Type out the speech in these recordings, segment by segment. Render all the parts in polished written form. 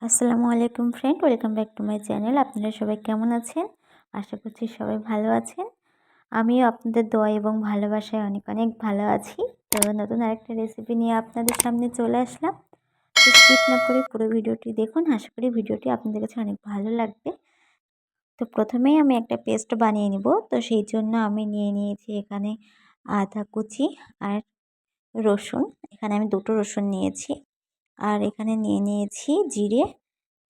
আসসালামু আলাইকুম friend, welcome back to my channel. আপনারা সবাই কেমন আছেন? আশা করছি সবাই ভালো আছেন। আমিও আপনাদের দোয়া এবং ভালোবাসায় অনেক অনেক ভালো আছি। তো নতুন আরেকটা রেসিপি নিয়ে আপনাদের সামনে চলে আসলাম। তো স্কিপ না করে পুরো ভিডিওটি দেখুন, আশা করি ভিডিওটি আপনাদের কাছে অনেক ভালো লাগবে। তো প্রথমেই আমি একটা পেস্ট বানিয়ে নিব। তো সেই জন্য আমি নিয়ে নিয়েছি এখানে আদা কুচি আর রসুন। এখানে আমি 2টো রসুন নিয়েছি। আর এখানে নিয়ে নিয়েছি জিরে।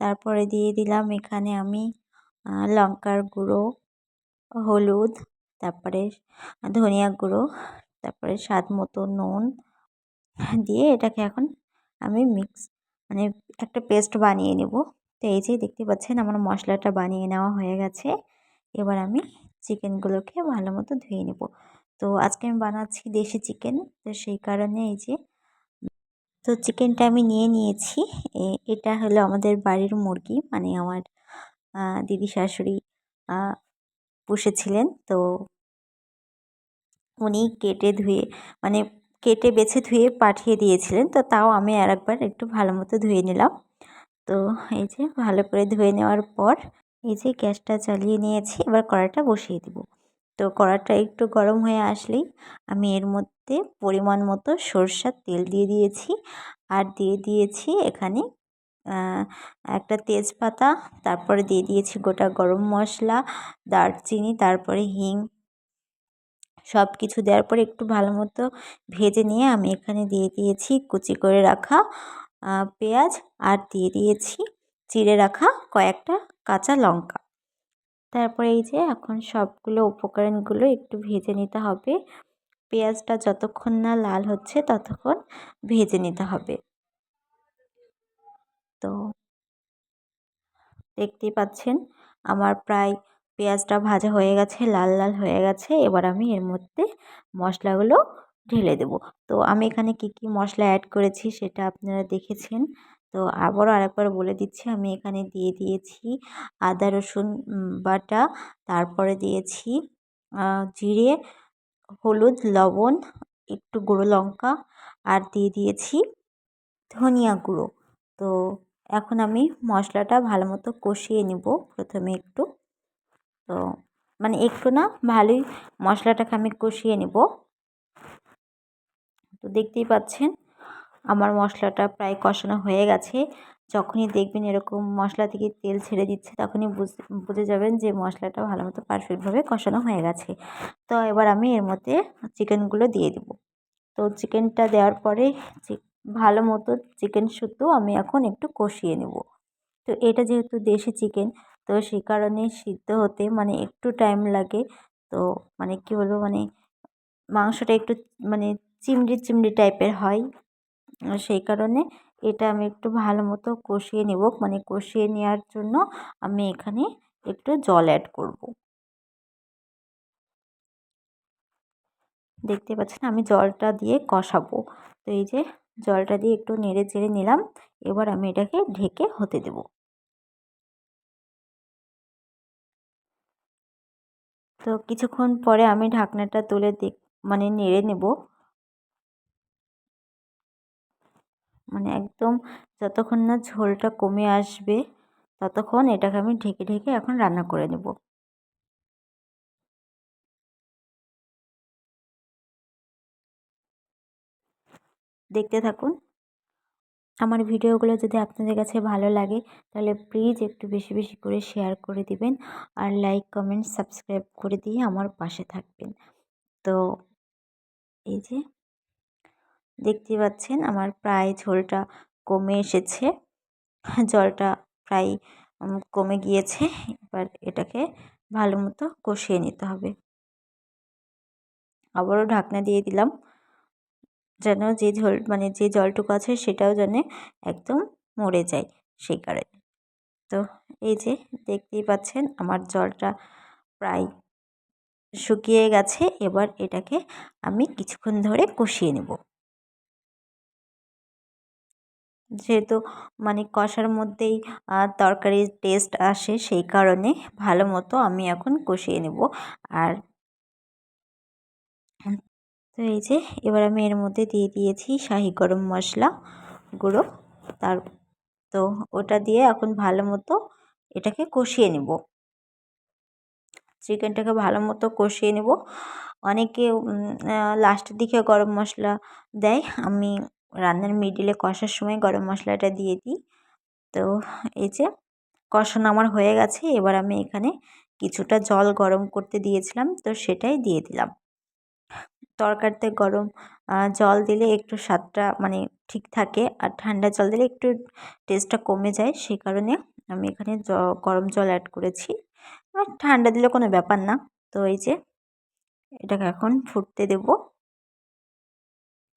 তারপরে দিয়ে দিলাম এখানে আমি লঙ্কার গুঁড়ো, হলুদ, তারপরে ধনিয়া গুঁড়ো, তারপরে স্বাদ মতো নুন দিয়ে এটাকে এখন আমি মানে একটা পেস্ট বানিয়ে নেব। তো এই যে দেখতে পাচ্ছেন আমার মশলাটা বানিয়ে নেওয়া হয়ে গেছে। এবার আমি চিকেনগুলোকে ভালো মতো ধুয়ে নেব। তো আজকে আমি বানাচ্ছি দেশি চিকেন, তো সেই কারণে এই যে তো চিকেনটা আমি নিয়ে নিয়েছি। এটা হলো আমাদের বাড়ির মুরগি, মানে আমার দিদি শাশুড়ি পুষেছিলেন। তো উনি কেটে ধুয়ে মানে কেটে বেছে ধুয়ে পাঠিয়ে দিয়েছিলেন। তো তাও আমি আরেকবার একটু ভালো মতো ধুয়ে নিলাম। তো এই যে ভালো করে ধুয়ে নেওয়ার পর এই যে গ্যাসটা জ্বালিয়ে নিয়েছি, এবার কড়াইটা বসিয়ে দেব। তো কড়াইটা একটু গরম হয়ে আসলেই আমি এর মধ্যে পরিমাণ মতো সরষের তেল দিয়ে দিয়েছি। আর দিয়ে দিয়েছি এখানে একটা তেজপাতা, তারপরে দিয়ে দিয়েছি গোটা গরম মশলা, দারচিনি, তারপরে হিং, সব কিছু দেওয়ার পরে একটু ভালো মতো ভেজে নিয়ে আমি এখানে দিয়ে দিয়েছি কুচি করে রাখা পেঁয়াজ, আর দিয়ে দিয়েছি চিড়ে রাখা কয়েকটা কাঁচা লঙ্কা। তারপরে এই যে এখন সবগুলো উপকরণগুলো একটু ভেজে নিতে হবে। পেঁয়াজটা যতক্ষণ না লাল হচ্ছে ততক্ষণ ভেজে নিতে হবে। তো দেখতেই পাচ্ছেন আমার প্রায় পেঁয়াজটা ভাজা হয়ে গেছে, লাল লাল হয়ে গেছে। এবার আমি এর মধ্যে মশলাগুলো ঢেলে দেব। তো আমি এখানে কি কি মশলা অ্যাড করেছি সেটা আপনারা দেখেছেন। তো আবারও আরেকবার বলে দিচ্ছি, আমি এখানে দিয়ে দিয়েছি আদা রসুন বাটা, তারপরে দিয়েছি জিরে, হলুদ, লবণ, একটু গুঁড়ো লঙ্কা, আর দিয়ে দিয়েছি ধনিয়া গুঁড়ো। তো এখন আমি মশলাটা ভালো মতো কষিয়ে নিব প্রথমে একটু। তো মানে একটু না, ভালোই মশলাটাকে আমি কষিয়ে নিব। তো দেখতেই পাচ্ছেন আমার মশলাটা প্রায় কষানো হয়ে গেছে। যখনই দেখবেন এরকম মশলা থেকে তেল ছেড়ে দিচ্ছে তখনই বুঝে যাবেন যে মশলাটা ভালো মতো পারফেক্টভাবে কষানো হয়ে গেছে। তো এবার আমি এর মধ্যে চিকেনগুলো দিয়ে দেব। তো চিকেনটা দেওয়ার পরে ভালো মতো চিকেন শুদ্ধ আমি এখন একটু কষিয়ে নেব। তো এটা যেহেতু দেশি চিকেন, তো সেই কারণে সিদ্ধ হতে মানে একটু টাইম লাগে। তো মানে কী বলবো, মানে মাংসটা একটু মানে চিমড়ি চিমড়ি টাইপের হয়। সেই কারণে এটা আমি একটু ভালো মতো কষিয়ে নেব। মানে কষিয়ে নেওয়ার জন্য আমি এখানে একটু জল অ্যাড করব। দেখতে পাচ্ছেন আমি জলটা দিয়ে কষাবো। তো এই যে জলটা দিয়ে একটু নেড়ে চেড়ে নিলাম। এবার আমি এটাকে ঢেকে হতে দেব। তো কিছুক্ষণ পরে আমি ঢাকনাটা তুলে মানে নেড়ে নেব। মানে একদম যতক্ষণ না ঝোলটা কমে আসবে ততক্ষণ এটাকে আমি ঢেকে ঢেকে এখন রান্না করে নেব। দেখতে থাকুন। আমার ভিডিওগুলো যদি আপনাদের কাছে ভালো লাগে তাহলে প্লিজ একটু বেশি বেশি করে শেয়ার করে দিবেন, আর লাইক কমেন্ট সাবস্ক্রাইব করে দিয়ে আমার পাশে থাকবেন। তো এই যে দেখতে পাচ্ছেন আমার প্রায় ঝোলটা কমে এসেছে, জলটা প্রায় কমে গিয়েছে। এবার এটাকে ভালো মতো কষিয়ে নিতে হবে। আবারও ঢাকনা দিয়ে দিলাম যেন যে ঝোল মানে যে জলটুকু আছে সেটাও যেন একদম মরে যায়, সেই কারণে। তো এই যে দেখতেই পাচ্ছেন আমার জলটা প্রায় শুকিয়ে গেছে। এবার এটাকে আমি কিছুক্ষণ ধরে কষিয়ে নেব। যেহেতু মানে কষার মধ্যেই তরকারির টেস্ট আসে, সেই কারণে ভালো মতো আমি এখন কষিয়ে নেব। আর তো এই যে এবার আমি এর মধ্যে দিয়ে দিয়েছি শাহি গরম মশলা গুঁড়ো, তার তো ওটা দিয়ে এখন ভালো মতো এটাকে কষিয়ে নেব। চিকেনটাকে ভালো মতো কষিয়ে নেব। অনেকে লাস্টের দিকে গরম মশলা দেয়, আমি রান্নার মিডিলে কষার সময় গরম মশলাটা দিয়ে দিই। তো এই যে কষানো আমার হয়ে গেছে, এবার আমি এখানে কিছুটা জল গরম করতে দিয়েছিলাম, তো সেটাই দিয়ে দিলাম। তরকারিতে গরম জল দিলে একটু স্বাদটা মানে ঠিক থাকে, আর ঠান্ডা জল দিলে একটু টেস্টটা কমে যায়, সেই কারণে আমি এখানে গরম জল অ্যাড করেছি। আর ঠান্ডা দিলে কোনো ব্যাপার না। তো এই যে এটাকে এখন ফুটতে দেব।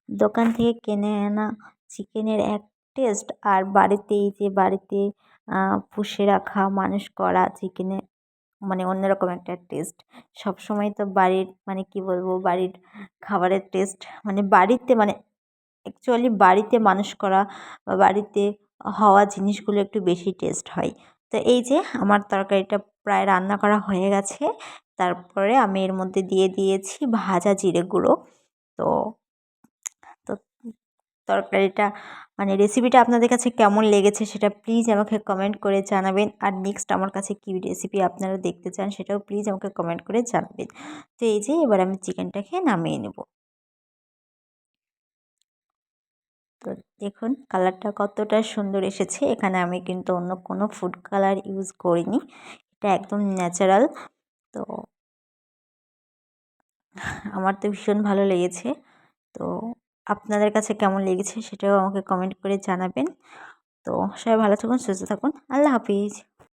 দোকান থেকে কিনে আনা চিকেনের এক টেস্ট, আর বাড়িতে এই যে বাড়িতে পুষে রাখা মানুষ করা চিকেনে মানে অন্যরকম একটা টেস্ট। সবসময় তো বাড়ির মানে কি বলবো, বাড়ির খাবারের টেস্ট মানে বাড়িতে মানে অ্যাকচুয়ালি বাড়িতে মানুষ করা বা বাড়িতে হওয়া জিনিসগুলো একটু বেশি টেস্ট হয়। তো এই যে আমার তরকারিটা প্রায় রান্না করা হয়ে গেছে। তারপরে আমি এর মধ্যে দিয়ে দিয়েছি ভাজা জিরে গুঁড়ো। তো তো তরকারিটা মানে রেসিপিটা আপনাদের কাছে কেমন লেগেছে সেটা প্লিজ আমাকে কমেন্ট করে জানাবেন। আর নেক্সট আমার কাছে কী রেসিপি আপনারা দেখতে চান সেটাও প্লিজ আমাকে কমেন্ট করে জানাবেন। তো এই যে এবার আমি চিকেনটাকে নামিয়ে নেব। তো দেখুন কালারটা কতটা সুন্দর এসেছে। এখানে আমি কিন্তু অন্য কোনো ফুড কালার ইউজ করিনি, এটা একদম ন্যাচারাল। তো আমার তো ভীষণ ভালো লেগেছে। তো আপনাদের কাছে কেমন লেগেছে সেটাও আমাকে কমেন্ট করে জানাবেন। তো সবাই ভালো থাকুন, সুস্থ থাকুন। আল্লাহ হাফিজ।